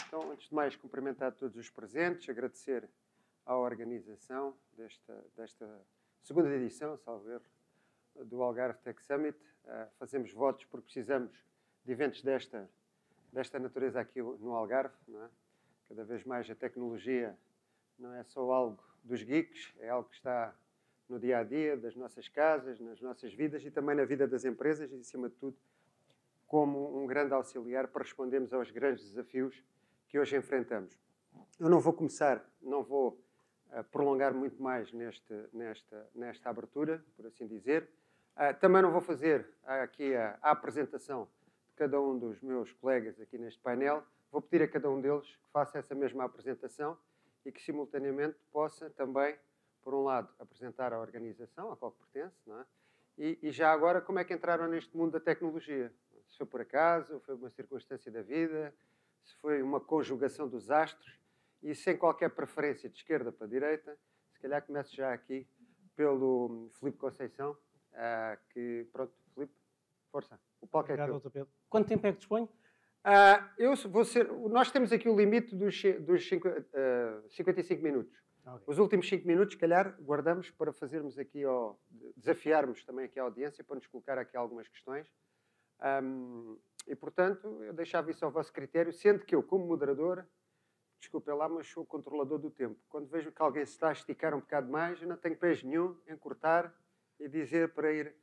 Então, antes de mais, cumprimentar todos os presentes, agradecer à organização desta segunda edição, salvo erro, do Algarve Tech Summit. Fazemos votos porque precisamos de eventos desta natureza aqui no Algarve, não é? Cada vez mais a tecnologia não é só algo dos geeks, é algo que está no dia-a-dia das nossas casas, nas nossas vidas e também na vida das empresas e, acima de tudo, como um grande auxiliar para respondermos aos grandes desafios que hoje enfrentamos. Eu não vou prolongar muito mais nesta abertura, por assim dizer. Também não vou fazer aqui a apresentação de cada um dos meus colegas aqui neste painel. Vou pedir a cada um deles que faça essa mesma apresentação e que, simultaneamente, possa também, por um lado, apresentar a organização a qual pertence, não é? E já agora, como é que entraram neste mundo da tecnologia? Se foi por acaso, foi uma circunstância da vida, se foi uma conjugação dos astros, e sem qualquer preferência de esquerda para direita. Se calhar começo já aqui pelo Filipe Conceição, que, pronto, Filipe, força, o palco é teu. Obrigado, Dr. Pedro. Quanto tempo é que dispõe? Nós temos aqui o limite dos 55 minutos. Okay. Os últimos 5 minutos, se calhar, guardamos para fazermos aqui, desafiarmos também aqui a audiência, para nos colocar aqui algumas questões. E, portanto, eu deixava isso ao vosso critério, sendo que eu, como moderador, desculpem lá, mas sou o controlador do tempo. Quando vejo que alguém se está a esticar um bocado mais, eu não tenho pés nenhum em cortar e dizer para ir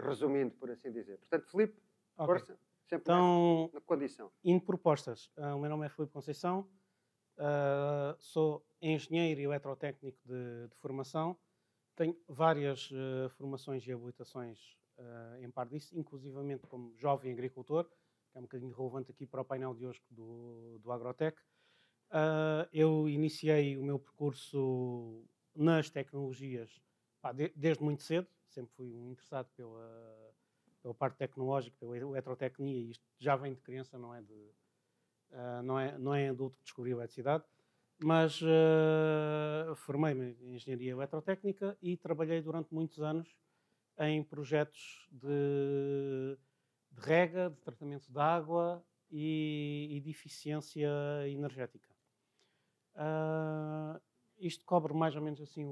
resumindo, por assim dizer. Portanto, Filipe, força, sempre então, na condição. Indo propostas. O meu nome é Filipe Conceição, sou engenheiro e eletrotécnico de formação, tenho várias formações e habilitações em par disso, inclusivamente como jovem agricultor, que é um bocadinho relevante aqui para o painel de hoje do Agrotech. Eu iniciei o meu percurso nas tecnologias desde muito cedo, sempre fui um interessado pela parte tecnológica, pela eletrotecnia, e isto já vem de criança, não é adulto que descobri a eletricidade, mas formei-me em engenharia eletrotécnica e trabalhei durante muitos anos em projetos de rega, de tratamento de água e de eficiência energética. Isto cobre mais ou menos assim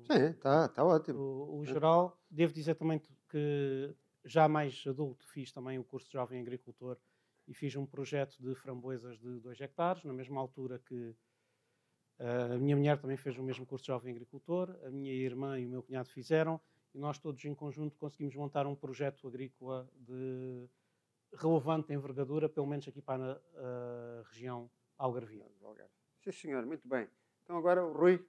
Sim, está ótimo. O geral. Devo dizer também que já mais adulto fiz também o curso de Jovem Agricultor e fiz um projeto de framboesas de 2 hectares, na mesma altura que a minha mulher também fez o mesmo curso de Jovem Agricultor, a minha irmã e o meu cunhado fizeram, e nós todos em conjunto conseguimos montar um projeto agrícola de relevante envergadura, pelo menos aqui para a região algarvia. Sim, senhor, muito bem. Então agora o Rui.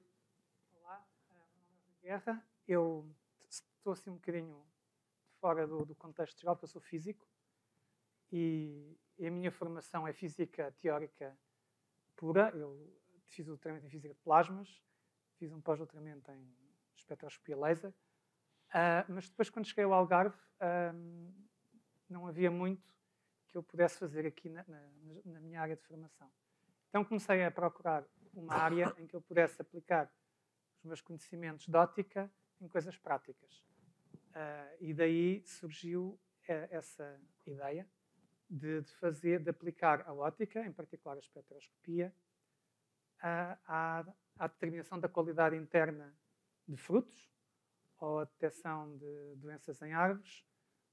Olá, meu nome é Rui Guerra. Eu estou assim um bocadinho fora do contexto geral, porque eu sou físico e a minha formação é física teórica pura. Eu fiz o doutoramento em física de plasmas, fiz um pós-doutoramento em espectroscopia laser, mas depois, quando cheguei ao Algarve, não havia muito que eu pudesse fazer aqui na minha área de formação. Então comecei a procurar uma área em que eu pudesse aplicar os meus conhecimentos de óptica em coisas práticas. E daí surgiu essa ideia de aplicar a óptica, em particular a espectroscopia, à determinação da qualidade interna de frutos ou a detecção de doenças em árvores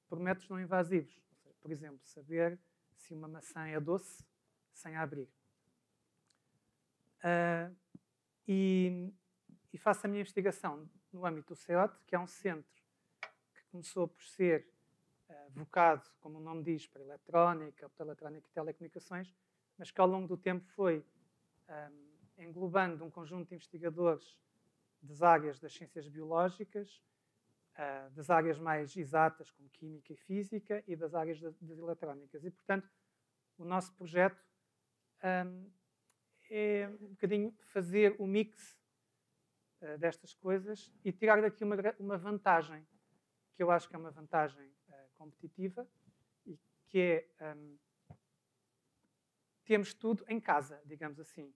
por métodos não invasivos. Por exemplo, saber se uma maçã é doce sem a abrir. E faço a minha investigação no âmbito do CEOT, que é um centro que começou por ser vocado, como o nome diz, para eletrónica, optoeletrónica e telecomunicações, mas que ao longo do tempo foi englobando um conjunto de investigadores das áreas das ciências biológicas, das áreas mais exatas, como química e física, e das áreas das eletrónicas. E, portanto, o nosso projeto é um bocadinho fazer o mix destas coisas e tirar daqui uma vantagem, que eu acho que é uma vantagem competitiva, e que é temos tudo em casa, digamos assim.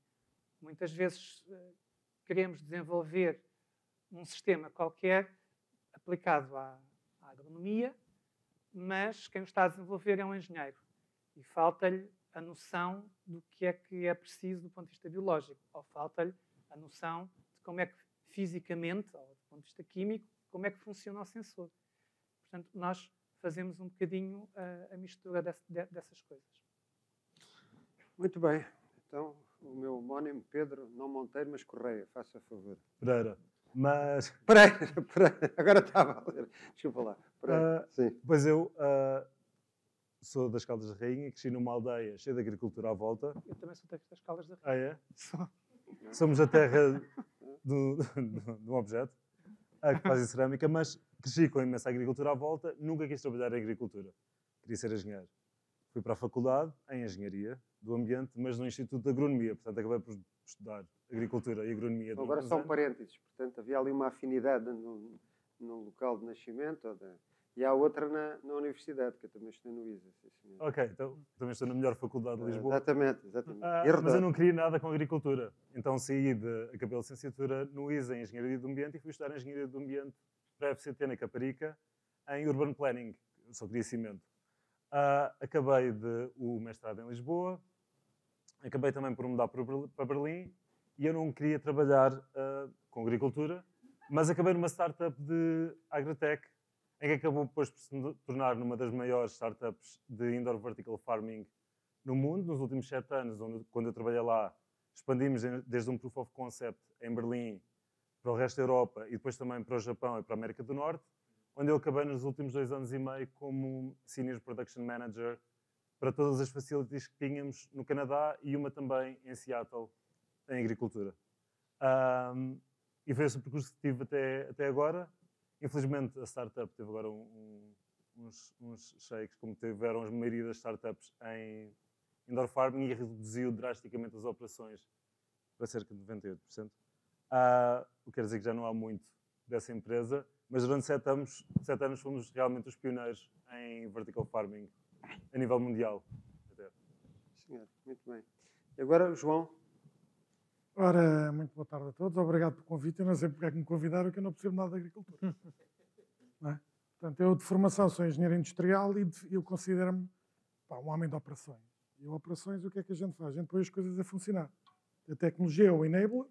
Muitas vezes queremos desenvolver um sistema qualquer aplicado à agronomia, mas quem o está a desenvolver é um engenheiro. E falta-lhe a noção do que é preciso do ponto de vista biológico, ou falta-lhe a noção de como é que fisicamente, ou do ponto de vista químico, como é que funciona o sensor. Portanto, nós fazemos um bocadinho a mistura dessas coisas. Muito bem. Então, o meu homónimo, Pedro, não Monteiro, mas Correia, faça favor. Pereira. Mas... Pereira. Agora estava a ler. Desculpa lá. Pereira, sim. Pois eu sou das Caldas da Rainha, cresci numa aldeia cheia de agricultura à volta. Eu também sou das Caldas da Rainha. É? Somos a terra de um objeto que fazem cerâmica, mas cresci com imensa agricultura à volta, nunca quis trabalhar em agricultura. Queria ser engenheiro. Fui para a faculdade, em Engenharia do Ambiente, mas no Instituto de Agronomia. Portanto, acabei por estudar Agricultura e Agronomia. Agora só um parênteses. Portanto, havia ali uma afinidade no local de nascimento. E há outra na universidade, que eu também estou no ISA. Sim, ok, então também estou na melhor faculdade de Lisboa. Exatamente. Mas eu não queria nada com agricultura. Então acabei a licenciatura no ISA, em Engenharia do Ambiente, e fui estudar Engenharia do Ambiente para a FCT na Caparica, em Urban Planning. Eu só queria cimento. Acabei o mestrado em Lisboa, acabei também por mudar para Berlim, e eu não queria trabalhar com agricultura, mas acabei numa startup de agritech, em que acabou depois por se tornar numa das maiores startups de indoor vertical farming no mundo. Nos últimos 7 anos, quando eu trabalhei lá, expandimos desde um proof of concept em Berlim para o resto da Europa e depois também para o Japão e para a América do Norte, onde eu acabei nos últimos 2 anos e meio como Senior Production Manager para todas as facilities que tínhamos no Canadá e uma também em Seattle, em agricultura. E foi esse o percurso que tive até agora. Infelizmente, a startup teve agora uns shakes, como tiveram a maioria das startups em indoor farming, e reduziu drasticamente as operações para cerca de 98%. O que quer dizer que já não há muito dessa empresa, mas durante 7 anos fomos realmente os pioneiros em vertical farming a nível mundial. Senhor, muito bem. E agora o João. Ora, muito boa tarde a todos. Obrigado pelo convite. Eu não sei porque é que me convidaram, que eu não percebo nada de agricultura. Não é? Portanto, eu de formação sou engenheiro industrial e eu considero-me um homem de operações. E operações, o que é que a gente faz? A gente põe as coisas a funcionar. A tecnologia é o enabler.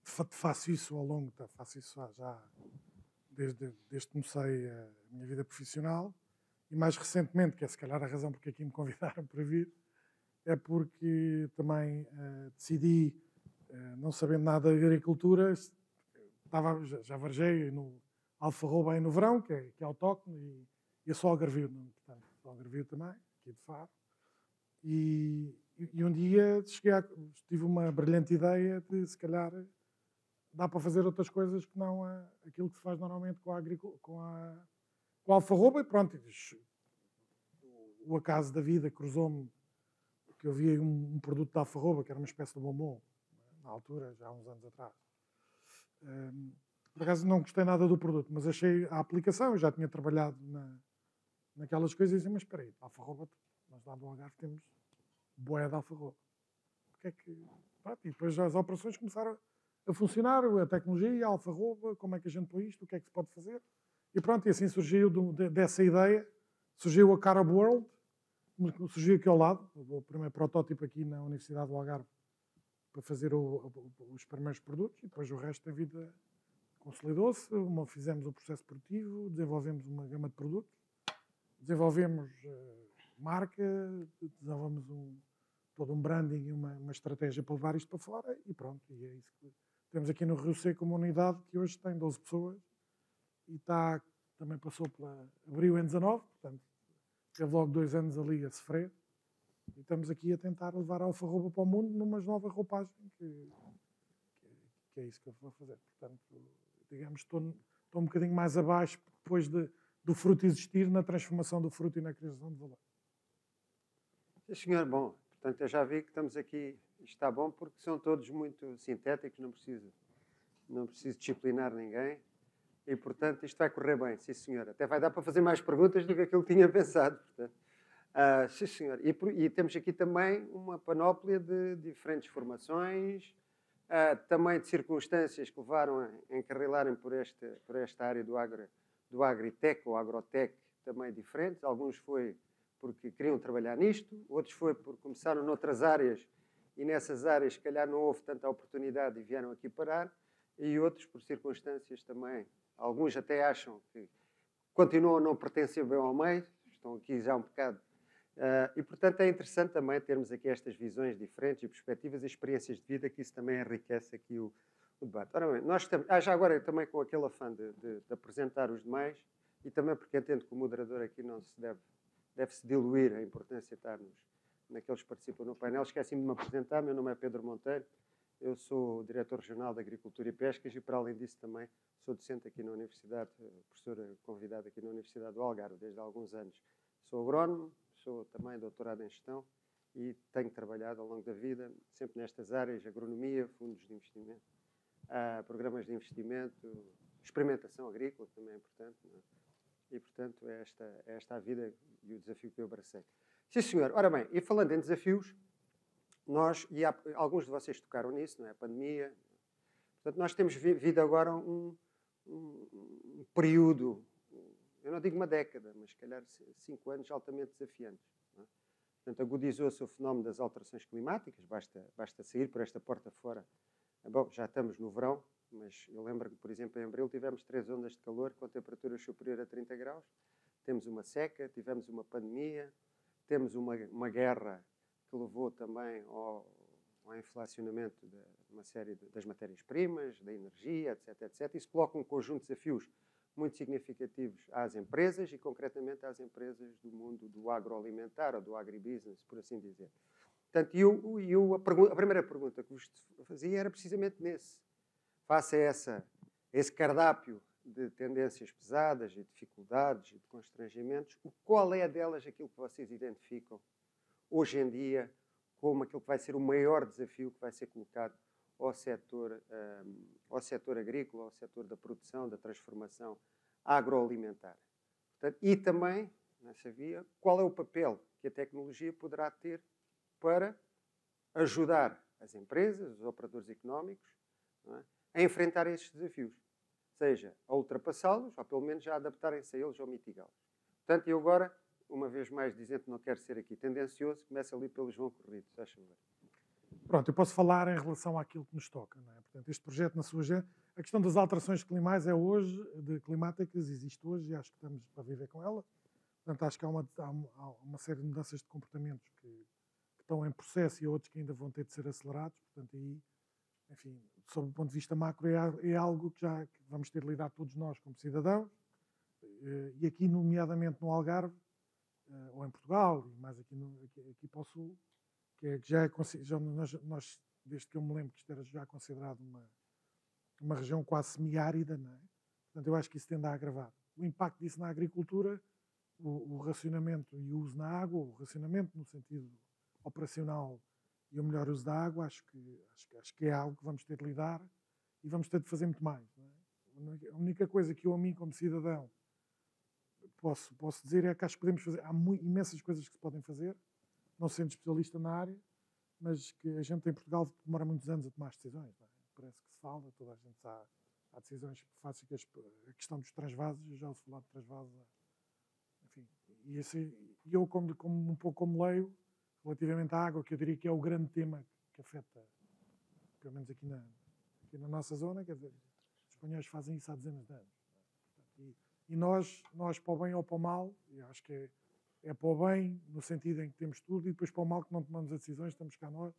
Faço isso ao longo, faço isso já desde que comecei a minha vida profissional. E mais recentemente, que é se calhar a razão porque aqui me convidaram para vir, é porque também decidi, não sabendo nada de agricultura, já varejei no Alfarroba aí no verão, que é autóctone, e eu sou algarvio, portanto, sou algarvio também, aqui de Faro. E um dia tive uma brilhante ideia de, se calhar, dá para fazer outras coisas que não aquilo que se faz normalmente com o alfarroba, e pronto, o acaso da vida cruzou-me que eu vi um produto da alfarroba, que era uma espécie de bombom, na altura, já há uns anos atrás. Por acaso não gostei nada do produto, mas achei a aplicação, eu já tinha trabalhado naquelas coisas, e disse, mas espera aí, alfarroba, nós lá no Algarve temos boia de alfarroba. Porque é que... Pronto, e depois as operações começaram a funcionar, a tecnologia, a alfarroba, como é que a gente põe isto, o que é que se pode fazer. E pronto, e assim surgiu dessa ideia, surgiu a Carob World, surgiu aqui ao lado, o primeiro protótipo aqui na Universidade do Algarve, para fazer os primeiros produtos, e depois o resto da vida consolidou-se, fizemos o processo produtivo, desenvolvemos uma gama de produtos, desenvolvemos marca, desenvolvemos todo um branding e uma estratégia para levar isto para fora, e pronto, e é isso que temos aqui no Rio Seco, uma unidade que hoje tem 12 pessoas, e também passou abriu em 19, portanto, teve logo 2 anos ali a sofrer, e estamos aqui a tentar levar a alfarroba para o mundo numa nova roupagem, que é isso que eu vou fazer. Portanto, digamos, estou um bocadinho mais abaixo depois do fruto existir, na transformação do fruto e na criação de valor. Sim, senhor. Bom, portanto, eu já vi que estamos aqui, isto está bom, porque são todos muito sintéticos, não preciso disciplinar ninguém, e, portanto, isto vai correr bem, sim, senhor. Até vai dar para fazer mais perguntas do que aquilo que tinha pensado, portanto. Sim, senhor. E temos aqui também uma panóplia de diferentes formações, também de circunstâncias que levaram a encarrilarem por esta área do agritech ou agrotech, também diferentes. Alguns foi porque queriam trabalhar nisto, outros foi porque começaram noutras áreas e nessas áreas, se calhar, não houve tanta oportunidade e vieram aqui parar, e outros por circunstâncias também. Alguns até acham que continuam a não pertencer bem ao meio, estão aqui já um bocado. E, portanto, é interessante também termos aqui estas visões diferentes e perspectivas e experiências de vida, que isso também enriquece aqui o debate. Ora bem, nós estamos, já agora também com aquele afã de apresentar os demais, e também porque entendo que o moderador aqui não se deve-se diluir a importância de estarmos naqueles que participam no painel. Esqueci-me de me apresentar, meu nome é Pedro Monteiro, eu sou o Diretor Regional de Agricultura e Pescas e, para além disso, também sou docente aqui na Universidade, professora convidada aqui na Universidade do Algarve desde há alguns anos. Sou agrónomo, sou também doutorado em gestão e tenho trabalhado ao longo da vida sempre nestas áreas, agronomia, fundos de investimento, programas de investimento, experimentação agrícola, que também é importante, não é? E, portanto, é esta a vida e o desafio que eu abracei. Sim, senhor. Ora bem, e falando em desafios, alguns de vocês tocaram nisso, não é? A pandemia. Portanto, nós temos vivido agora um período, eu não digo uma década, mas se calhar 5 anos altamente desafiantes. Não é? Portanto, agudizou-se o fenómeno das alterações climáticas, basta sair por esta porta fora. Bom, já estamos no verão, mas eu lembro que, por exemplo, em abril tivemos 3 ondas de calor com temperaturas superiores a 30 graus. Temos uma seca, tivemos uma pandemia, temos uma guerra que levou também ao inflacionamento de uma série das matérias-primas, da energia, etc, etc. Isso coloca um conjunto de desafios muito significativos às empresas e, concretamente, às empresas do mundo do agroalimentar ou do agribusiness, por assim dizer. Portanto, a primeira pergunta que vos fazia era precisamente nesse. Face a esse cardápio de tendências pesadas e dificuldades e de constrangimentos, qual é delas aquilo que vocês identificam hoje em dia como aquilo que vai ser o maior desafio que vai ser colocado ao setor agrícola, ao setor da produção, da transformação agroalimentar? Portanto, e também, nessa via, qual é o papel que a tecnologia poderá ter para ajudar as empresas, os operadores económicos, não é, a enfrentar esses desafios, seja a ultrapassá-los ou pelo menos a adaptarem-se a eles ou mitigá-los. Portanto, eu agora, uma vez mais dizendo que não quero ser aqui tendencioso, começo ali pelo João Corrido, se faz favor. Pronto, eu posso falar em relação àquilo que nos toca, não é? Portanto, este projeto na sua agenda, a questão das alterações climáticas existe hoje e acho que estamos para viver com ela. Portanto, acho que há uma série de mudanças de comportamentos que estão em processo e outros que ainda vão ter de ser acelerados. Portanto, aí, enfim, sob o ponto de vista macro, é algo que vamos ter de lidar todos nós como cidadãos. E aqui, nomeadamente no Algarve, ou em Portugal, e mais aqui para o Sul, nós, desde que eu me lembro que isto era já considerado uma região quase semiárida, não é? Portanto, eu acho que isso tende a agravar. O impacto disso na agricultura, o racionamento e o uso na água, o racionamento no sentido operacional e o melhor uso da água, acho que é algo que vamos ter de lidar e vamos ter de fazer muito mais. Não é? A única coisa que eu, a mim, como cidadão, posso dizer é que acho que podemos fazer, há imensas coisas que se podem fazer, não sendo especialista na área, mas que a gente em Portugal demora muitos anos a tomar as decisões. Não é? Parece que se fala, toda a gente sabe, há decisões fáceis, a questão dos transvasos, eu já ouço falar de transvasos, enfim, e eu um pouco como leio, relativamente à água, que eu diria que é o grande tema que afeta, pelo menos aqui na nossa zona, quer dizer, os espanhóis fazem isso há dezenas de anos. E nós, para o bem ou para o mal, eu acho que é para o bem, no sentido em que temos tudo, e depois para o mal, que não tomamos as decisões, estamos cá nós.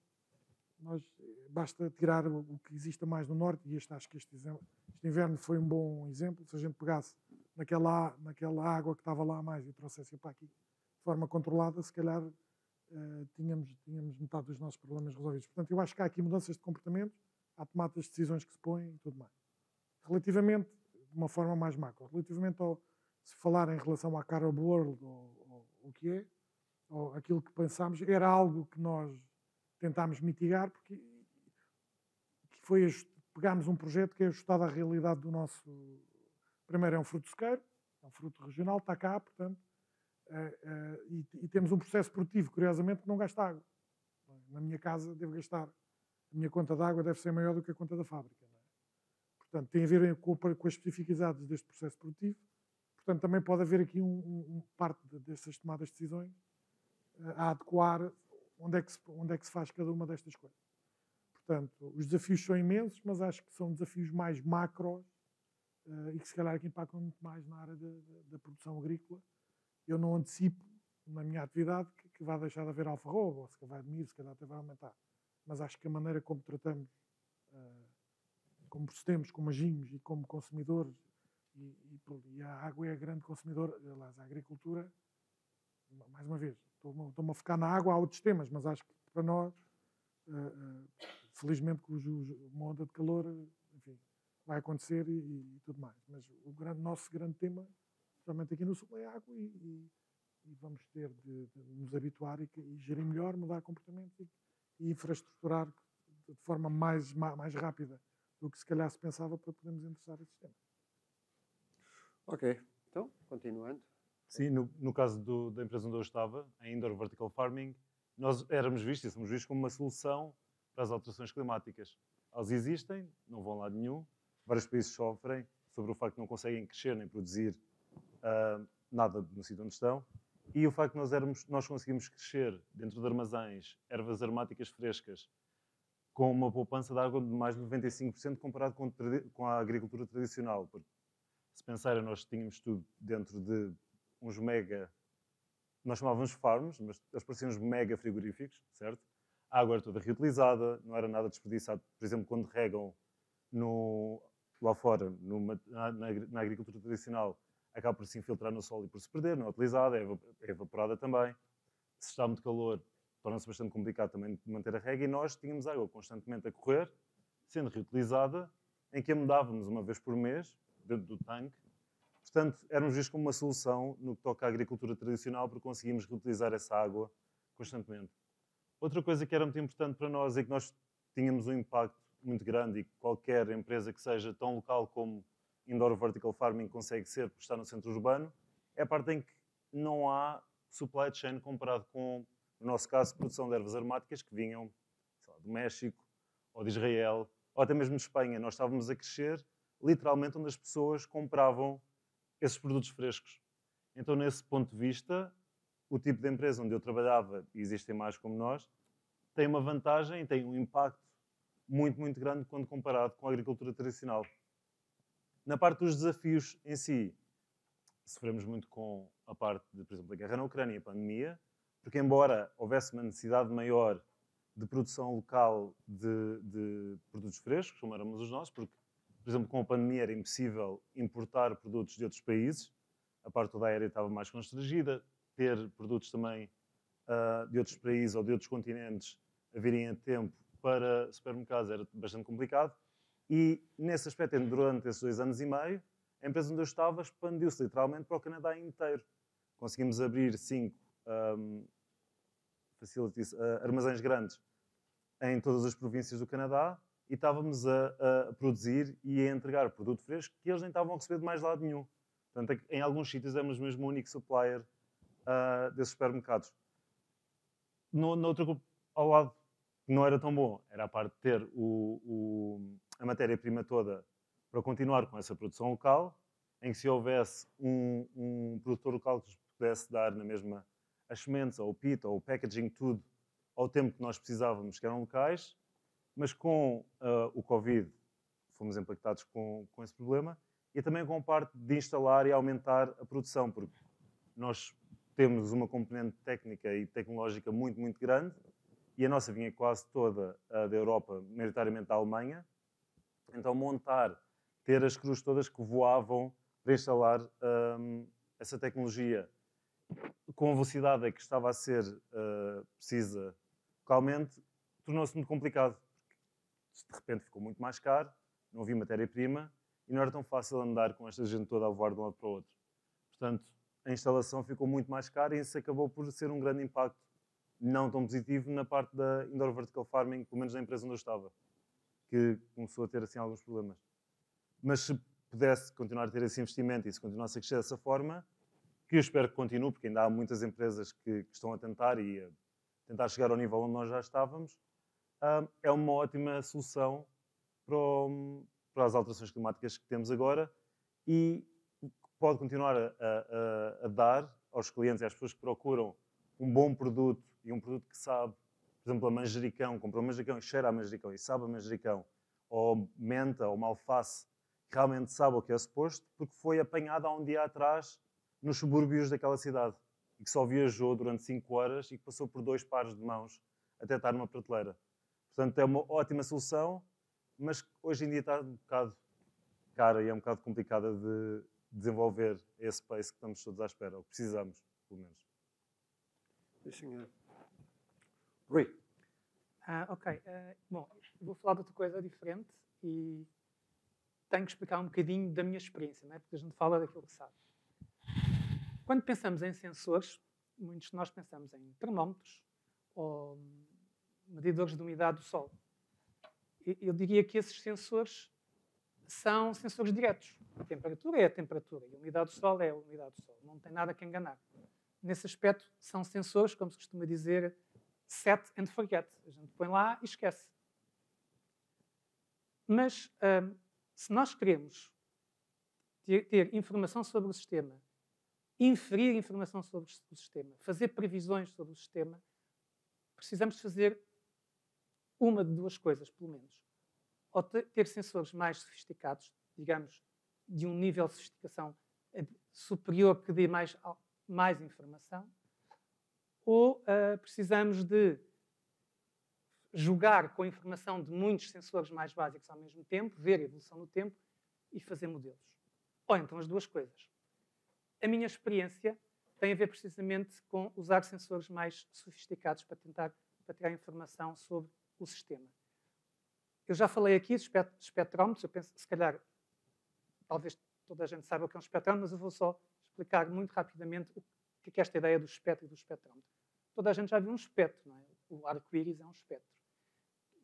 Basta tirar o que existe mais no norte, e acho que este inverno foi um bom exemplo. Se a gente pegasse naquela água que estava lá a mais e trouxesse para aqui de forma controlada, se calhar tínhamos metade dos nossos problemas resolvidos. Portanto, eu acho que há aqui mudanças de comportamento, há tomadas de decisões que se põem e tudo mais. Relativamente, de uma forma mais macro, relativamente se falar em relação à Carib World, ou o que é, ou aquilo que pensámos, era algo que nós tentámos mitigar, porque pegámos um projeto que é ajustado à realidade do nosso... Primeiro, é um fruto sequeiro, é um fruto regional, está cá, portanto, e temos um processo produtivo, curiosamente, que não gasta água. Na minha casa, devo gastar, a minha conta de água deve ser maior do que a conta da fábrica. Não é? Portanto, tem a ver com as especificidades deste processo produtivo. Portanto, também pode haver aqui parte dessas tomadas de decisões a adequar onde é que se faz cada uma destas coisas. Portanto, os desafios são imensos, mas acho que são desafios mais macros e que se calhar aqui impactam muito mais na área da produção agrícola. Eu não antecipo na minha atividade que vai deixar de haver alfarroba, ou se calhar vai diminuir, se calhar até vai aumentar. Mas acho que a maneira como tratamos, como procedemos, como agimos e como consumidores, e a água é a grande consumidora, aliás, a agricultura, mais uma vez, estou-me a focar na água, há outros temas, mas acho que para nós, felizmente, com uma onda de calor, enfim, vai acontecer e tudo mais. Mas o nosso grande tema, principalmente aqui no Sul, é a água e vamos ter de nos habituar e gerir melhor, mudar comportamentos e infraestruturar de forma mais rápida do que se calhar se pensava para podermos endereçar esse sistema. Ok, então, continuando. Sim, no caso da empresa onde eu estava, a Indoor Vertical Farming, nós éramos vistos e somos vistos como uma solução para as alterações climáticas. Elas existem, não vão a lado nenhum. Vários países sofrem sobre o facto de não conseguem crescer nem produzir nada no sítio onde estão. E o facto de nós conseguimos crescer dentro de armazéns, ervas aromáticas frescas, com uma poupança de água de mais de 95% comparado com a agricultura tradicional. Porque, se pensarem, nós tínhamos tudo dentro de uns mega, nós chamávamos farms, mas eles pareciam uns mega frigoríficos, certo? A água era toda reutilizada, não era nada desperdiçado. Por exemplo, quando regam lá fora, na agricultura tradicional, acaba por se infiltrar no solo e por se perder, não é utilizada, é evaporada também. Se está muito calor, torna-se bastante complicado também de manter a rega, e nós tínhamos água constantemente a correr, sendo reutilizada, em que a mudávamos uma vez por mês, dentro do tanque. Portanto, éramos vistos como uma solução no que toca à agricultura tradicional, porque conseguimos reutilizar essa água constantemente. Outra coisa que era muito importante para nós é que nós tínhamos um impacto muito grande, e qualquer empresa que seja tão local como Indoor Vertical Farming consegue ser, por estar no centro urbano, é a parte em que não há supply chain comparado com, no nosso caso, produção de ervas aromáticas que vinham, sei lá, do México, ou de Israel, ou até mesmo de Espanha. Nós estávamos a crescer literalmente onde as pessoas compravam esses produtos frescos. Então, nesse ponto de vista, o tipo de empresa onde eu trabalhava, e existem mais como nós, tem uma vantagem e tem um impacto muito, muito grande quando comparado com a agricultura tradicional. Na parte dos desafios em si, sofremos muito com a parte de, por exemplo, da guerra na Ucrânia e a pandemia, porque embora houvesse uma necessidade maior de produção local de produtos frescos, como éramos os nossos, porque, por exemplo, com a pandemia era impossível importar produtos de outros países, a parte toda aérea estava mais constrangida, ter produtos também de outros países ou de outros continentes a virem a tempo para supermercados era bastante complicado. E, nesse aspecto, durante esses 2 anos e meio, a empresa onde eu estava expandiu-se literalmente para o Canadá inteiro. Conseguimos abrir 5 armazéns grandes em todas as províncias do Canadá e estávamos a produzir e a entregar produto fresco que eles nem estavam a receber de mais lado nenhum. Portanto, em alguns sítios éramos mesmo o único supplier desses supermercados. No outro, ao lado, que não era tão bom, era a parte de ter a matéria-prima toda para continuar com essa produção local, em que se houvesse um produtor local que nos pudesse dar na mesma as sementes, ou o pit, ou o packaging, tudo, ao tempo que nós precisávamos, que eram locais, mas com o Covid fomos impactados com esse problema, e também com a parte de instalar e aumentar a produção, porque nós temos uma componente técnica e tecnológica muito, muito grande, e a nossa vinha quase toda da Europa, maioritariamente da Alemanha. Então ter as cruzes todas que voavam para instalar essa tecnologia com a velocidade que estava a ser precisa localmente, tornou-se muito complicado. Porque de repente ficou muito mais caro, não havia matéria-prima e não era tão fácil andar com esta gente toda a voar de um lado para o outro. Portanto, a instalação ficou muito mais cara e isso acabou por ser um grande impacto não tão positivo na parte da Indoor Vertical Farming, pelo menos na empresa onde eu estava, que começou a ter assim alguns problemas. Mas se pudesse continuar a ter esse investimento e se continuasse a crescer dessa forma, que eu espero que continue, porque ainda há muitas empresas que estão a tentar e a tentar chegar ao nível onde nós já estávamos, é uma ótima solução para as alterações climáticas que temos agora e pode continuar a dar aos clientes e às pessoas que procuram um bom produto e um produto que sabe, por exemplo, a manjericão, comprou um manjericão e cheira a manjericão e sabe a manjericão, ou menta, ou uma alface, que realmente sabe o que é suposto, porque foi apanhada há um dia atrás nos subúrbios daquela cidade e que só viajou durante 5 horas e que passou por 2 pares de mãos até estar numa prateleira. Portanto, é uma ótima solução, mas hoje em dia está um bocado cara e é um bocado complicada de desenvolver esse pace que estamos todos à espera, ou que precisamos, pelo menos. Sim, senhor. Rui. Ok. Bom, vou falar de outra coisa diferente e tenho que explicar um bocadinho da minha experiência, não é? Porque a gente fala daquilo que sabe. Quando pensamos em sensores, muitos de nós pensamos em termómetros ou medidores de umidade do solo. Eu diria que esses sensores são sensores diretos. A temperatura é a temperatura e a umidade do solo é a umidade do solo. Não tem nada que enganar. Nesse aspecto, são sensores, como se costuma dizer, set and forget. A gente põe lá e esquece. Mas, se nós queremos ter informação sobre o sistema, inferir informação sobre o sistema, fazer previsões sobre o sistema, precisamos fazer uma de duas coisas, pelo menos. Ou ter sensores mais sofisticados, digamos, de um nível de sofisticação superior que dê mais informação, ou precisamos de jogar com a informação de muitos sensores mais básicos ao mesmo tempo, ver a evolução no tempo e fazer modelos. Ou então as duas coisas. A minha experiência tem a ver precisamente com usar sensores mais sofisticados para tirar informação sobre o sistema. Eu já falei aqui de espectrómetros, eu penso, se calhar, talvez toda a gente saiba o que é um espectrómetro, mas eu vou só explicar muito rapidamente o que é esta ideia do espectro e do espectrómetro. Toda a gente já viu um espectro, não é? O arco-íris é um espectro.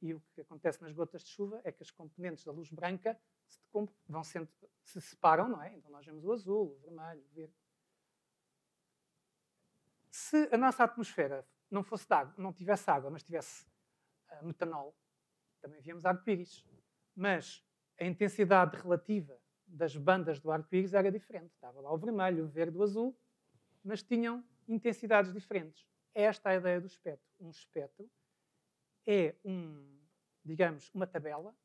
E o que acontece nas gotas de chuva é que as componentes da luz branca se separam, não é? Então nós vemos o azul, o vermelho, o verde. Se a nossa atmosfera não fosse de água, não tivesse água, mas tivesse metanol, também víamos arco-íris. Mas a intensidade relativa das bandas do arco-íris era diferente. Estava lá o vermelho, o verde, o azul, mas tinham intensidades diferentes. Esta é a ideia do espectro. Um espectro é digamos, uma tabela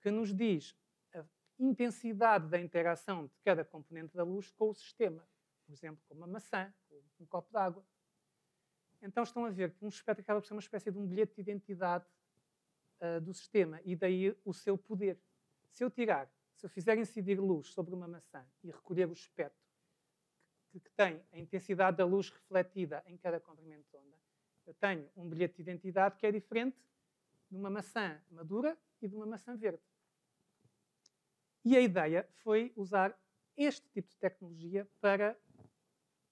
que nos diz a intensidade da interação de cada componente da luz com o sistema. Por exemplo, com uma maçã, com um copo de água. Então estão a ver que um espectro acaba por ser uma espécie de um bilhete de identidade do sistema e daí o seu poder. Se eu fizer incidir luz sobre uma maçã e recolher o espectro que tem a intensidade da luz refletida em cada comprimento de onda, eu tenho um bilhete de identidade que é diferente de uma maçã madura e de uma maçã verde. E a ideia foi usar este tipo de tecnologia para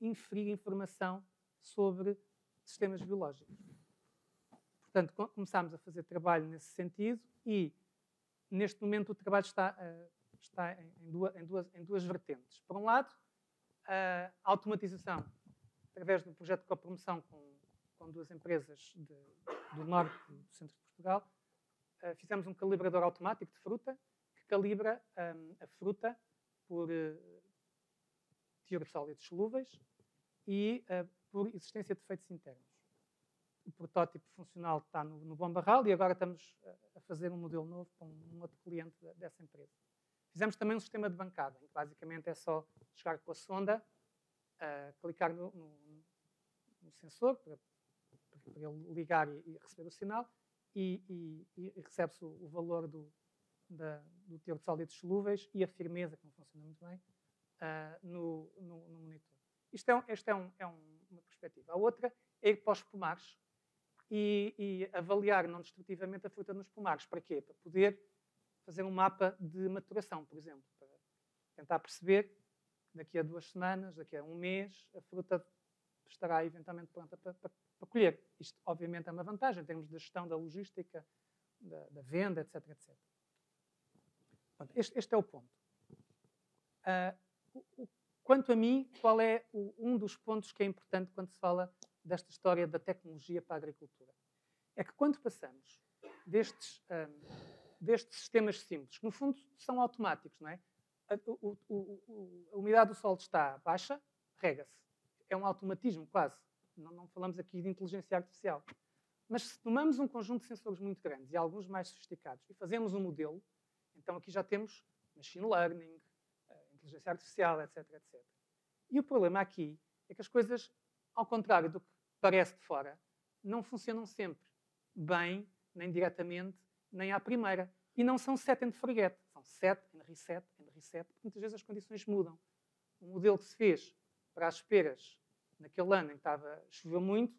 inferir informação sobre sistemas biológicos. Portanto, começámos a fazer trabalho nesse sentido e, neste momento, o trabalho está em duas vertentes. Por um lado, a automatização, através do projeto de copromoção com duas empresas do norte e do centro de Portugal, fizemos um calibrador automático de fruta que calibra a fruta por teor de sólidos solúveis e por existência de defeitos internos. O protótipo funcional está no Bom Barral e agora estamos a fazer um modelo novo com um outro cliente dessa empresa. Fizemos também um sistema de bancada, em que basicamente é só chegar com a sonda, clicar no sensor para ele ligar e receber o sinal e recebe-se o valor do teor de sólidos solúveis e a firmeza, que não funciona muito bem, no monitor. Esta é uma perspectiva. A outra é ir para os pomares e avaliar não destrutivamente a fruta nos pomares. Para quê? Para poder fazer um mapa de maturação, por exemplo. Para tentar perceber, daqui a 2 semanas, daqui a 1 mês, a fruta estará eventualmente pronta para colher. Isto, obviamente, é uma vantagem em termos de gestão da logística, da venda, etc. etc. Este é o ponto. Quanto a mim, qual é um dos pontos que é importante quando se fala desta história da tecnologia para a agricultura? É que quando passamos destes sistemas simples, que no fundo são automáticos, não é? A umidade do solo está baixa, rega-se. É um automatismo quase. Não falamos aqui de inteligência artificial. Mas se tomamos um conjunto de sensores muito grandes e alguns mais sofisticados e fazemos um modelo, então aqui já temos machine learning, inteligência artificial, etc, etc. E o problema aqui é que as coisas, ao contrário do que parece de fora, não funcionam sempre bem, nem diretamente, nem à primeira. E não são set and forget. São set and reset, porque muitas vezes as condições mudam. O modelo que se fez para as esperas naquele ano em que choveu muito,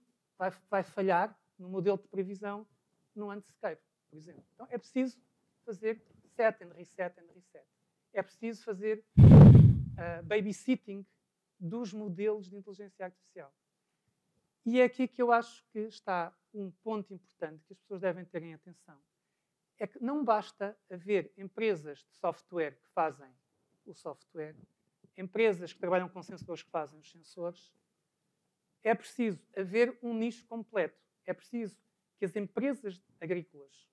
vai falhar no modelo de previsão no ano de sequeiro, por exemplo. Então é preciso fazer set and reset. É preciso fazer babysitting dos modelos de inteligência artificial. E é aqui que eu acho que está um ponto importante que as pessoas devem ter em atenção. É que não basta haver empresas de software que fazem o software, empresas que trabalham com sensores que fazem os sensores. É preciso haver um nicho completo. É preciso que as empresas agrícolas,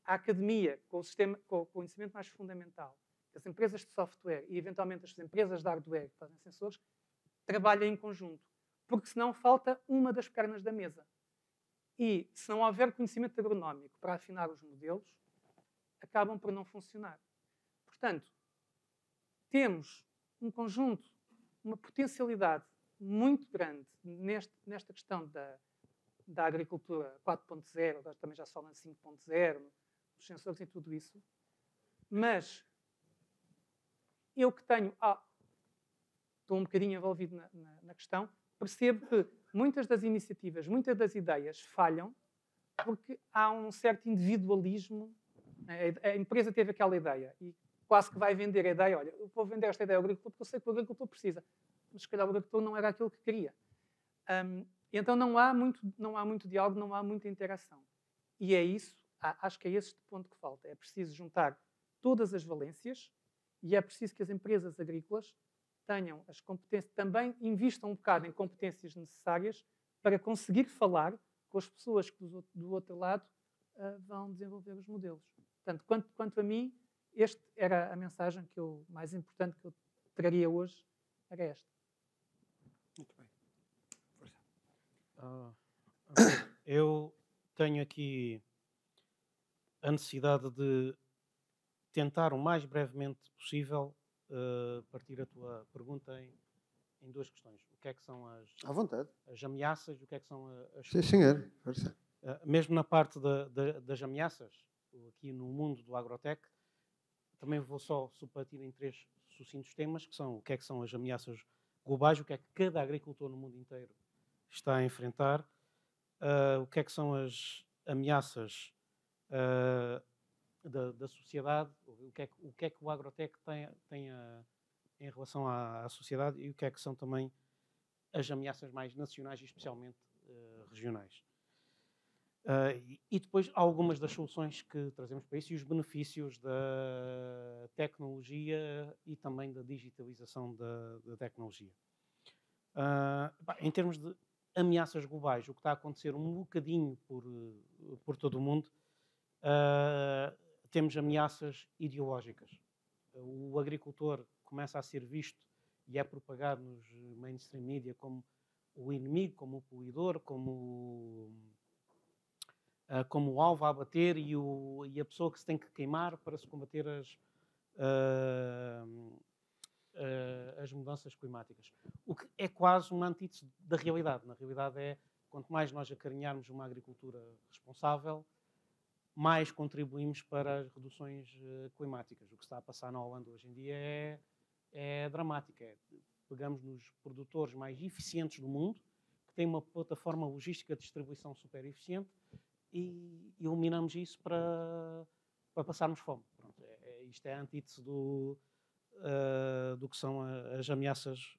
a academia, com o conhecimento mais fundamental, as empresas de software e, eventualmente, as empresas de hardware que fazem sensores, trabalhem em conjunto. Porque senão falta uma das pernas da mesa. E, se não houver conhecimento agronómico para afinar os modelos, acabam por não funcionar. Portanto, temos um conjunto, uma potencialidade muito grande nesta questão da agricultura 4.0, agora também já se fala em 5.0, dos sensores e tudo isso. Mas eu que estou um bocadinho envolvido na questão, percebo que muitas das iniciativas, muitas das ideias falham porque há um certo individualismo. A empresa teve aquela ideia e quase que vai vender a ideia. Olha, eu vou vender esta ideia ao agricultor porque eu sei que o agricultor precisa. Mas se calhar o agricultor não era aquilo que queria. Então não há muito diálogo, não há muita interação. E é isso, acho que é este ponto que falta. É preciso juntar todas as valências e é preciso que as empresas agrícolas tenham as competências, também invistam um bocado em competências necessárias para conseguir falar com as pessoas que do outro lado vão desenvolver os modelos. Portanto, quanto a mim, esta era a mensagem mais importante que eu traria hoje, era esta. Muito bem. Força. Eu tenho aqui a necessidade de tentar o mais brevemente possível partir a tua pergunta em duas questões. O que é que são à vontade. As ameaças e o que é que são as Sim, senhor. Força. Mesmo na parte das ameaças, aqui no mundo do agrotech, também vou só subpartir em 3 sucintos temas, que são o que é que são as ameaças globais, o que é que cada agricultor no mundo inteiro está a enfrentar, o que é que são as ameaças da sociedade, o que é que o agrotech tem em relação à sociedade e o que é que são também as ameaças mais nacionais e especialmente regionais. E depois algumas das soluções que trazemos para isso e os benefícios da tecnologia e também da digitalização da tecnologia. Em termos de ameaças globais, o que está a acontecer um bocadinho por todo o mundo, temos ameaças ideológicas. O agricultor começa a ser visto e é propagado nos mainstream media como o inimigo, como o poluidor, como o alvo a abater e a pessoa que se tem que queimar para se combater as mudanças climáticas. O que é quase uma antítese da realidade. Na realidade quanto mais nós acarinharmos uma agricultura responsável, mais contribuímos para as reduções climáticas. O que está a passar na Holanda hoje em dia é dramático. Pegamos nos produtores mais eficientes do mundo, que têm uma plataforma logística de distribuição super eficiente, e eliminamos isso para passarmos fome. Pronto, isto é a antítese do que são as ameaças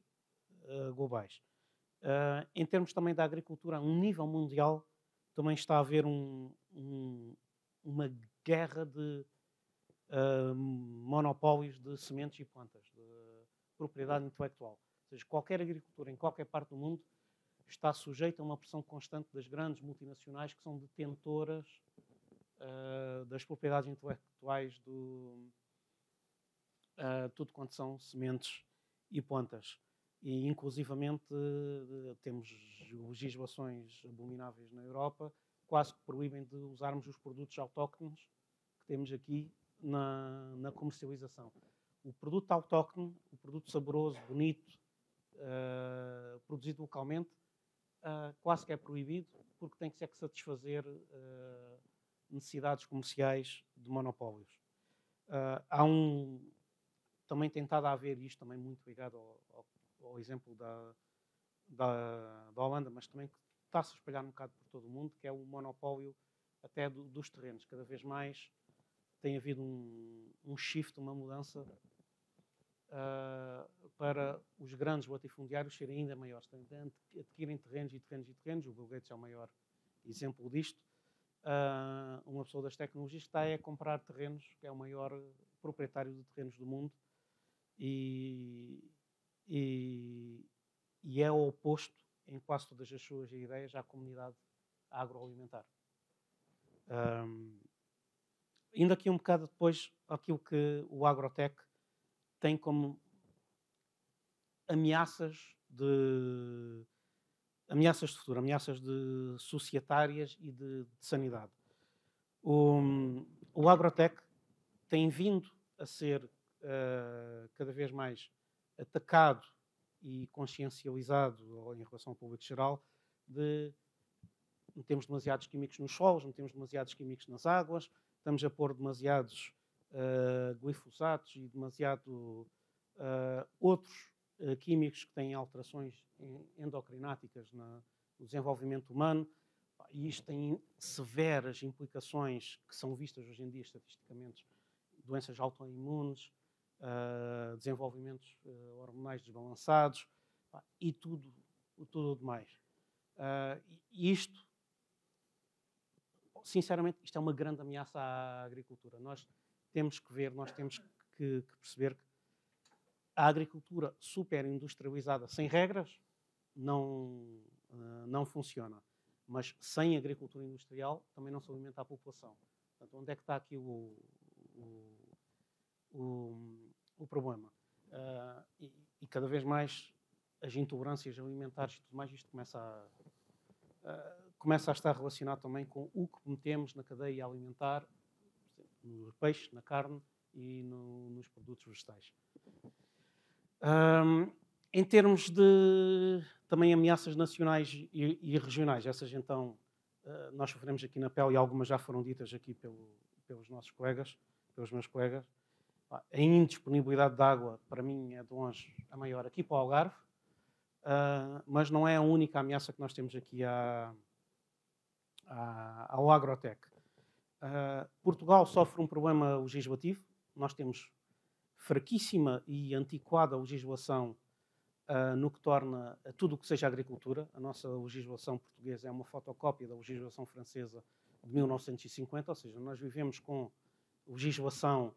globais. Em termos também da agricultura, a um nível mundial, também está a haver uma guerra de monopólios de sementes e plantas, de propriedade intelectual. Ou seja, qualquer agricultor em qualquer parte do mundo está sujeito a uma pressão constante das grandes multinacionais que são detentoras das propriedades intelectuais tudo quanto são sementes e plantas. E, inclusivamente, temos legislações abomináveis na Europa, quase que proíbem de usarmos os produtos autóctones que temos aqui na comercialização. O produto autóctone, o produto saboroso, bonito, produzido localmente, quase que é proibido, porque tem que ser que satisfazer necessidades comerciais de monopólios. Há também tentado haver isto, também muito ligado ao exemplo da Holanda, mas também que está-se a espalhar um bocado por todo o mundo, que é o monopólio até dos terrenos. Cada vez mais tem havido um shift, uma mudança para os grandes latifundiários serem ainda maiores, adquirem terrenos e terrenos e terrenos. O Bill Gates é o maior exemplo disto. Uma pessoa das tecnologias que está a comprar terrenos, que é o maior proprietário de terrenos do mundo, e é o oposto em quase todas as suas ideias à comunidade agroalimentar. Indo aqui um bocado depois aquilo que o agrotech tem como ameaças de futuro, ameaças societárias e de sanidade. O agrotech tem vindo a ser cada vez mais atacado e consciencializado em relação ao público geral de metemos demasiados químicos nos solos, metemos demasiados químicos nas águas, estamos a pôr demasiados glifosatos e demasiado outros químicos que têm alterações endocrináticas no desenvolvimento humano. E isto tem severas implicações que são vistas hoje em dia estatisticamente, doenças autoimunes, desenvolvimentos hormonais desbalançados e tudo o demais. E isto, sinceramente, isto é uma grande ameaça à agricultura. Nós temos que ver, nós temos que perceber que a agricultura super industrializada sem regras não funciona. Mas sem agricultura industrial também não se alimenta a população. Portanto, onde é que está aqui o problema? E cada vez mais as intolerâncias alimentares e tudo mais, isto começa a estar relacionado também com o que metemos na cadeia alimentar, no peixe, na carne e nos produtos vegetais. Em termos de também ameaças nacionais e regionais, essas então nós sofremos aqui na pele e algumas já foram ditas aqui pelos nossos colegas, pelos meus colegas. A indisponibilidade de água, para mim, é de longe a maior aqui para o Algarve, mas não é a única ameaça que nós temos aqui ao agrotech. Portugal sofre um problema legislativo. Nós temos fraquíssima e antiquada legislação no que torna tudo o que seja agricultura. A nossa legislação portuguesa é uma fotocópia da legislação francesa de 1950, ou seja, nós vivemos com legislação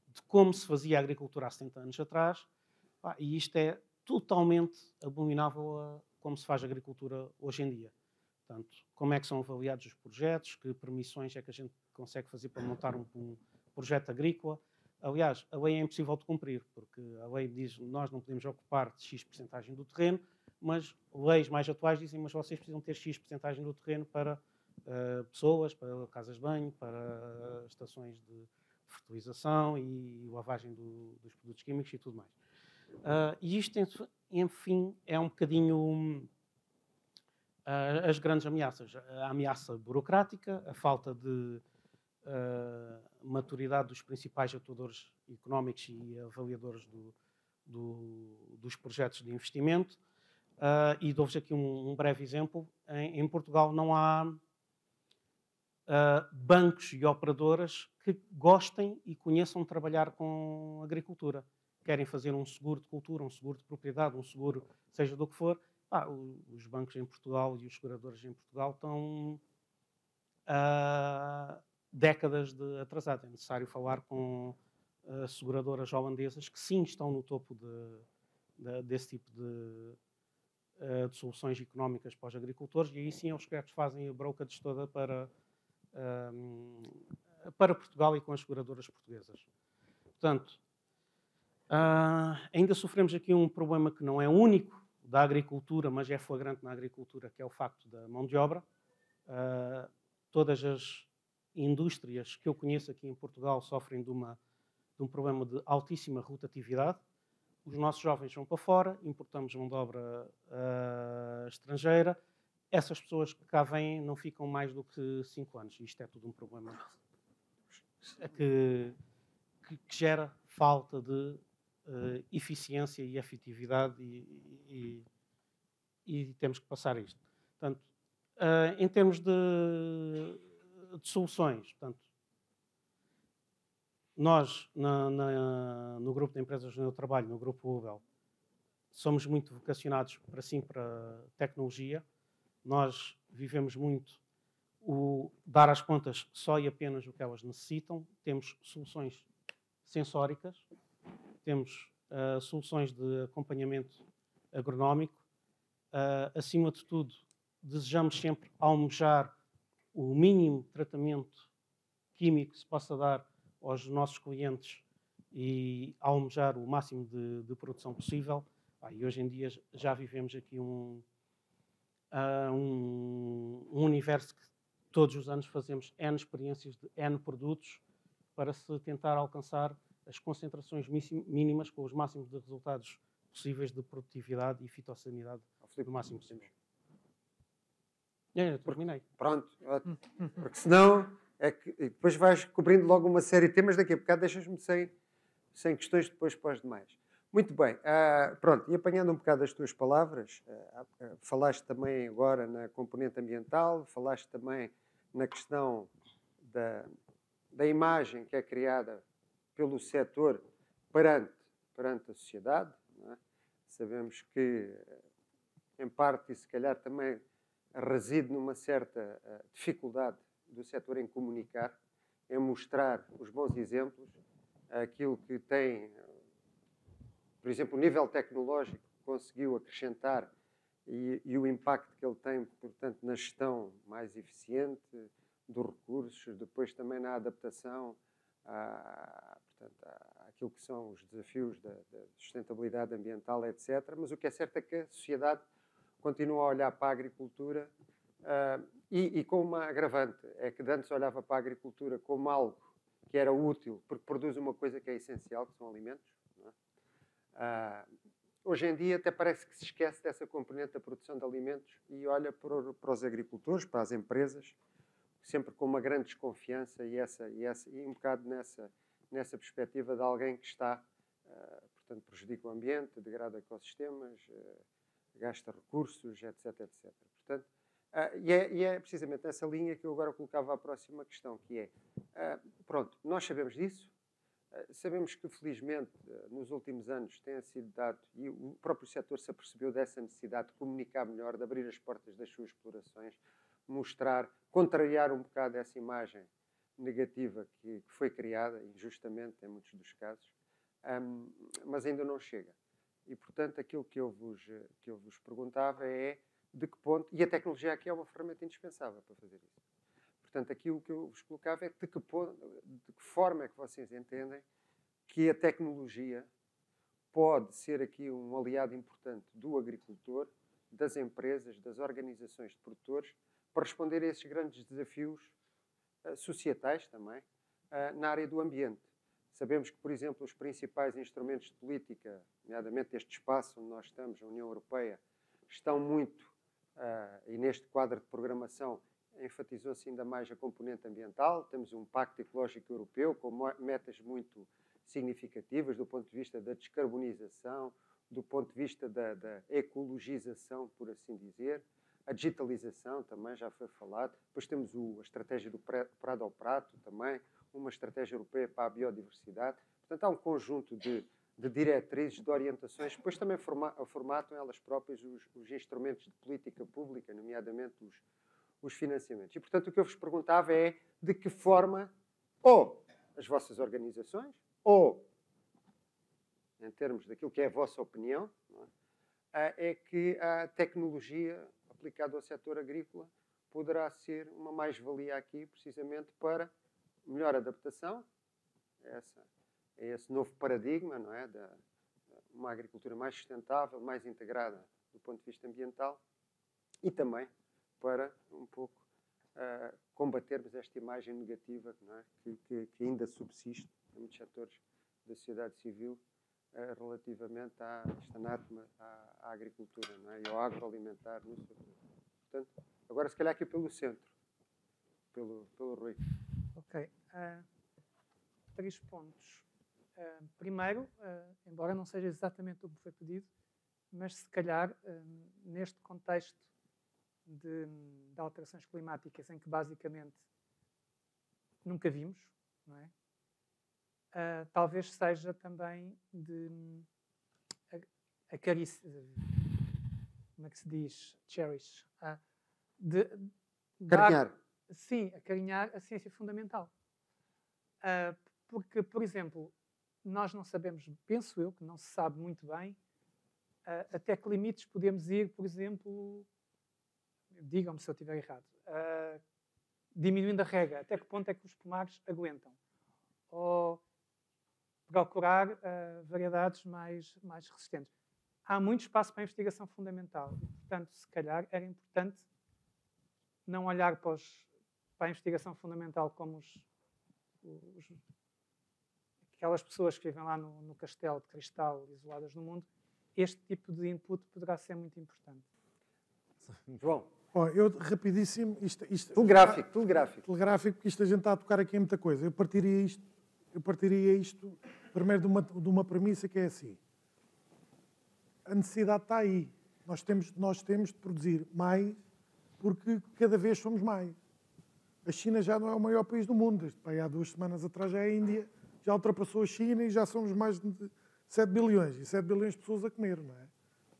de como se fazia a agricultura há 70 anos atrás, e isto é totalmente abominável a como se faz a agricultura hoje em dia. Portanto, como é que são avaliados os projetos, que permissões é que a gente consegue fazer para montar um projeto agrícola. Aliás, a lei é impossível de cumprir, porque a lei diz que nós não podemos ocupar X% do terreno, mas leis mais atuais dizem que vocês precisam ter X% do terreno para pessoas, para casas de banho, para estações de fertilização e lavagem dos produtos químicos e tudo mais. E isto, enfim, é um bocadinho as grandes ameaças. A ameaça burocrática, a falta de maturidade dos principais atuadores económicos e avaliadores dos projetos de investimento. E dou-vos aqui um breve exemplo. Em Portugal não há bancos e operadoras que gostem e conheçam trabalhar com agricultura. Querem fazer um seguro de cultura, um seguro de propriedade, um seguro seja do que for. Os bancos em Portugal e os seguradores em Portugal estão décadas atrasados. É necessário falar com seguradoras holandesas que sim estão no topo desse tipo de soluções económicas para os agricultores, e aí sim eles que fazem a brokerage toda para Portugal e com as seguradoras portuguesas. Portanto, Ainda sofremos aqui um problema que não é único da agricultura, mas é flagrante na agricultura, que é o facto da mão de obra. Todas as indústrias que eu conheço aqui em Portugal sofrem de um problema de altíssima rotatividade. Os nossos jovens vão para fora, importamos mão de obra estrangeira. Essas pessoas que cá vêm não ficam mais do que 5 anos. Isto é tudo um problema que gera falta de eficiência e efetividade e temos que passar isto. Portanto, em termos de soluções, portanto, nós, no grupo de empresas onde eu trabalho, no grupo Ubel, somos muito vocacionados para tecnologia. Nós vivemos muito o dar às contas só e apenas o que elas necessitam. Temos soluções sensóricas, temos soluções de acompanhamento agronómico. Acima de tudo, desejamos sempre almejar o mínimo tratamento químico que se possa dar aos nossos clientes e almejar o máximo de produção possível. E hoje em dia já vivemos aqui um universo que todos os anos fazemos N experiências de N produtos para se tentar alcançar as concentrações mínimas com os máximos de resultados possíveis de produtividade e fitossanidade do máximo possível. Eu terminei. Pronto, porque senão é que e depois vais cobrindo logo uma série de temas, daqui a bocado deixas-me sem questões depois para os demais. Muito bem, pronto, e apanhando um bocado as tuas palavras, falaste também agora na componente ambiental, falaste também na questão da imagem que é criada pelo setor perante a sociedade. Não é? Sabemos que, em parte, e se calhar também reside numa certa dificuldade do setor em comunicar, em mostrar os bons exemplos, aquilo que tem, por exemplo, o nível tecnológico que conseguiu acrescentar e o impacto que ele tem, portanto, na gestão mais eficiente dos recursos, depois também na adaptação àquilo que são os desafios da sustentabilidade ambiental, etc. Mas o que é certo é que a sociedade continua a olhar para a agricultura e com uma agravante, é que antes olhava para a agricultura como algo que era útil, porque produz uma coisa que é essencial, que são alimentos. Não é? Hoje em dia até parece que se esquece dessa componente da produção de alimentos e olha para os agricultores, para as empresas, sempre com uma grande desconfiança e um bocado nessa perspectiva de alguém que está, portanto, prejudica o ambiente, degrada ecossistemas, gasta recursos, etc, etc. Portanto, e é precisamente nessa linha que eu agora colocava a próxima questão, que é, pronto, nós sabemos disso, sabemos que, felizmente, nos últimos anos tem sido dado, e o próprio setor se apercebeu dessa necessidade de comunicar melhor, de abrir as portas das suas explorações, mostrar, contrariar um bocado essa imagem negativa que foi criada, injustamente, em muitos dos casos, mas ainda não chega. E, portanto, aquilo que eu vos perguntava é de que ponto, e a tecnologia aqui é uma ferramenta indispensável para fazer isso. Portanto, aqui o que eu vos colocava é de que forma é que vocês entendem que a tecnologia pode ser aqui um aliado importante do agricultor, das empresas, das organizações de produtores, para responder a esses grandes desafios societais também, na área do ambiente. Sabemos que, por exemplo, os principais instrumentos de política, nomeadamente este espaço onde nós estamos, a União Europeia, estão muito, e neste quadro de programação enfatizou-se ainda mais a componente ambiental. Temos um Pacto Ecológico Europeu com metas muito significativas do ponto de vista da descarbonização, do ponto de vista da ecologização, por assim dizer. A digitalização também já foi falado. Depois temos a estratégia do Prado ao Prato também, uma estratégia europeia para a biodiversidade. Portanto, há um conjunto de diretrizes, de orientações, depois também formatam elas próprias os instrumentos de política pública, nomeadamente os financiamentos. E, portanto, o que eu vos perguntava é de que forma, ou as vossas organizações, ou, em termos daquilo que é a vossa opinião, não é que a tecnologia aplicada ao setor agrícola poderá ser uma mais-valia aqui, precisamente para melhor adaptação a esse novo paradigma, não é? Uma agricultura mais sustentável, mais integrada do ponto de vista ambiental e também para um pouco combatermos esta imagem negativa, não é? que ainda subsiste em muitos setores da sociedade civil relativamente a este anátema à agricultura, não é? E ao agroalimentar. Portanto, agora se calhar aqui pelo centro, pelo Rui. Ok. 3 pontos. Primeiro, embora não seja exatamente o que foi pedido, mas se calhar neste contexto de alterações climáticas em que basicamente nunca vimos, não é? Talvez seja também de acariciar, como é que se diz? Cherish. Carinhar. Sim, acarinhar a ciência fundamental. Porque, por exemplo, nós não sabemos, penso eu, que não se sabe muito bem até que limites podemos ir, por exemplo, digam-me se eu estiver errado, diminuindo a rega, até que ponto é que os pomares aguentam? Ou procurar variedades mais resistentes. Há muito espaço para a investigação fundamental. E, portanto, se calhar era importante não olhar para a investigação fundamental como aquelas pessoas que vivem lá no castelo de cristal, isoladas no mundo. Este tipo de input poderá ser muito importante. João. Eu, rapidíssimo... Telegráfico. Telegráfico, porque isto a gente está a tocar aqui em muita coisa. Eu partiria isto primeiro de uma premissa que é assim. A necessidade está aí. Nós temos de produzir mais porque cada vez somos mais. A China já não é o maior país do mundo. Há 2 semanas atrás já é a Índia, já ultrapassou a China e já somos mais de 7 bilhões. E 7 bilhões de pessoas a comer, não é?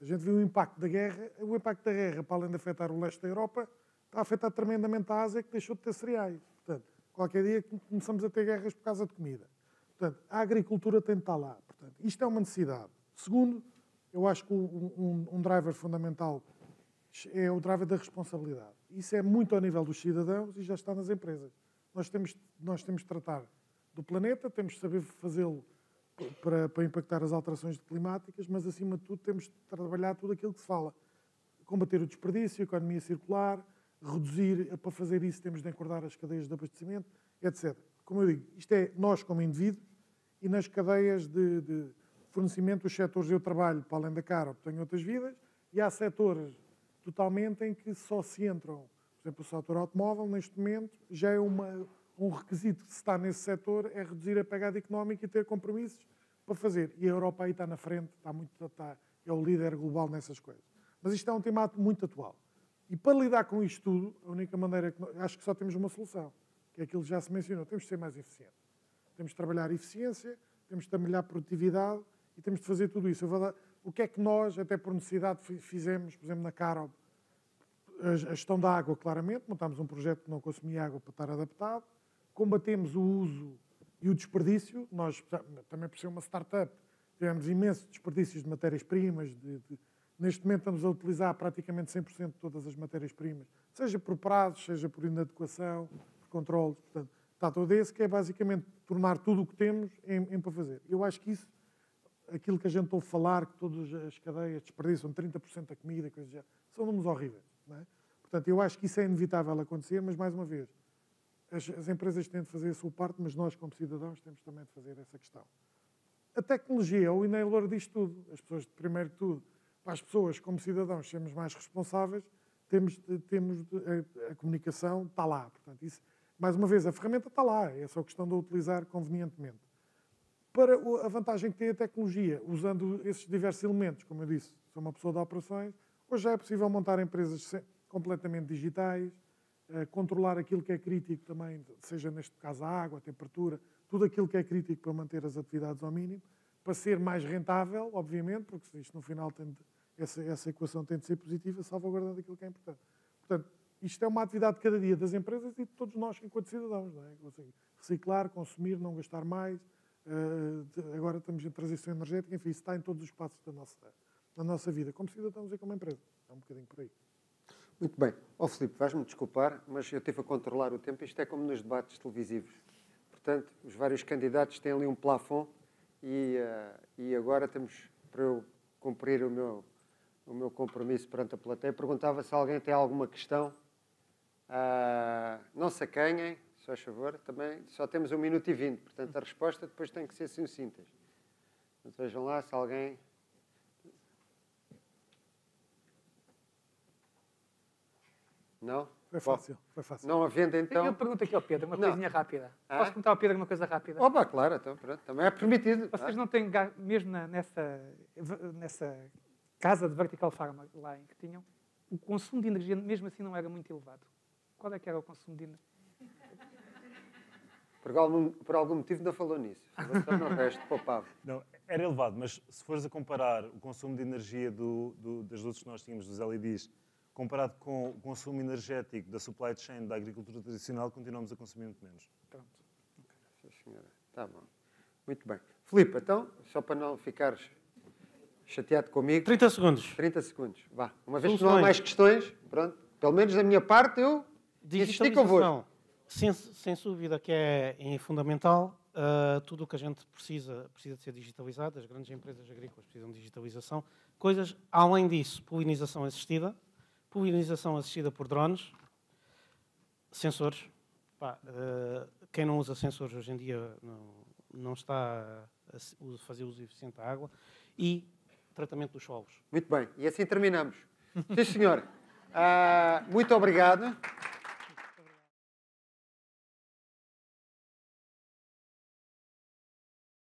A gente viu o impacto da guerra. O impacto da guerra, para além de afetar o leste da Europa, está a afetar tremendamente a Ásia, que deixou de ter cereais. Portanto, qualquer dia começamos a ter guerras por causa de comida. Portanto, a agricultura tem de estar lá. Portanto, isto é uma necessidade. Segundo, eu acho que um driver fundamental é o driver da responsabilidade. Isso é muito ao nível dos cidadãos e já está nas empresas. Nós temos de tratar do planeta, temos de saber fazê-lo para impactar as alterações climáticas, mas, acima de tudo, temos de trabalhar tudo aquilo que se fala. Combater o desperdício, a economia circular, reduzir, para fazer isso temos de encordar as cadeias de abastecimento, etc. Como eu digo, isto é nós como indivíduos e nas cadeias de fornecimento, os setores eu trabalho, para além da Caro, tenho outras vidas, e há setores totalmente em que só se entram. Por exemplo, o setor automóvel, neste momento, já é um requisito que se está nesse setor, é reduzir a pegada económica e ter compromissos para fazer. E a Europa aí está na frente, é o líder global nessas coisas. Mas isto é um tema muito atual. E para lidar com isto tudo, a única maneira acho que só temos uma solução, que é aquilo que já se mencionou, temos de ser mais eficientes. Temos de trabalhar eficiência, temos de trabalhar produtividade e temos de fazer tudo isso. O que é que nós, até por necessidade, fizemos, por exemplo, na Carob, a gestão da água, claramente, montámos um projeto que não consumia água para estar adaptado, combatemos o uso e o desperdício. Nós, também por ser uma startup, tivemos imensos desperdícios de matérias-primas. Neste momento estamos a utilizar praticamente 100% de todas as matérias-primas, seja por prazos, seja por inadequação, por controles. Portanto, está todo esse, que é basicamente tornar tudo o que temos em para fazer. Eu acho que isso, aquilo que a gente ouve falar, que todas as cadeias desperdiçam 30% da comida, coisas já, são números horríveis. Não é? Portanto, eu acho que isso é inevitável acontecer, mas, mais uma vez, as empresas têm de fazer a sua parte, mas nós, como cidadãos, temos também de fazer essa questão. A tecnologia é o enabler disto tudo. As pessoas, primeiro de tudo, para as pessoas, como cidadãos, sermos mais responsáveis, a comunicação está lá. Portanto, isso, mais uma vez, a ferramenta está lá, é só questão de a utilizar convenientemente. Para a vantagem que tem a tecnologia, usando esses diversos elementos, como eu disse, sou uma pessoa de operações, hoje já é possível montar empresas completamente digitais, controlar aquilo que é crítico também, seja neste caso a água, a temperatura, tudo aquilo que é crítico para manter as atividades ao mínimo, para ser mais rentável, obviamente, porque isto no final essa equação tem de ser positiva, salvaguardando aquilo que é importante. Portanto, isto é uma atividade de cada dia das empresas e de todos nós enquanto cidadãos. Não é? Reciclar, consumir, não gastar mais. Agora estamos em transição energética, enfim, isso está em todos os passos da nossa vida, como cidadãos e como empresa. É um bocadinho por aí. Muito bem. Filipe, vais-me desculpar, mas eu estive a controlar o tempo. Isto é como nos debates televisivos. Portanto, os vários candidatos têm ali um plafond e agora temos, para eu cumprir o meu compromisso perante a plateia, perguntava se alguém tem alguma questão. Não se acanhem, se faz favor, também só temos 1 minuto e 20, portanto a resposta depois tem que ser sucintas. Então, vejam lá se alguém... Não? Foi fácil, foi fácil. Não havendo então... Eu pergunto aqui ao Pedro, uma Não. coisinha rápida. Ah? Posso perguntar ao Pedro uma coisa rápida? Opa, claro, então, pronto, também é permitido. Vocês não têm, mesmo nessa casa de Vertical Pharma lá em que tinham, o consumo de energia mesmo assim não era muito elevado. Qual é que era o consumo de energia? Por algum motivo não falou nisso. Falou só no resto, poupava. Não, era elevado, mas se fores a comparar o consumo de energia das luzes que nós tínhamos, dos LEDs, comparado com o consumo energético da supply chain da agricultura tradicional, continuamos a consumir muito menos. Pronto. Sim, senhora. Está bom. Muito bem. Filipe, então, só para não ficares chateado comigo... 30 segundos. 30 segundos. Vá. Uma vez que Soluções. não há mais questões, pronto. Pelo menos da minha parte, eu insisti convosco. Sem dúvida que é fundamental. Tudo o que a gente precisa de ser digitalizado. As grandes empresas agrícolas precisam de digitalização. Coisas, além disso, polinização assistida por drones, sensores. Quem não usa sensores hoje em dia não está a fazer uso eficiente da água. E tratamento dos solos. Muito bem. E assim terminamos. Sim, senhor. Muito obrigado.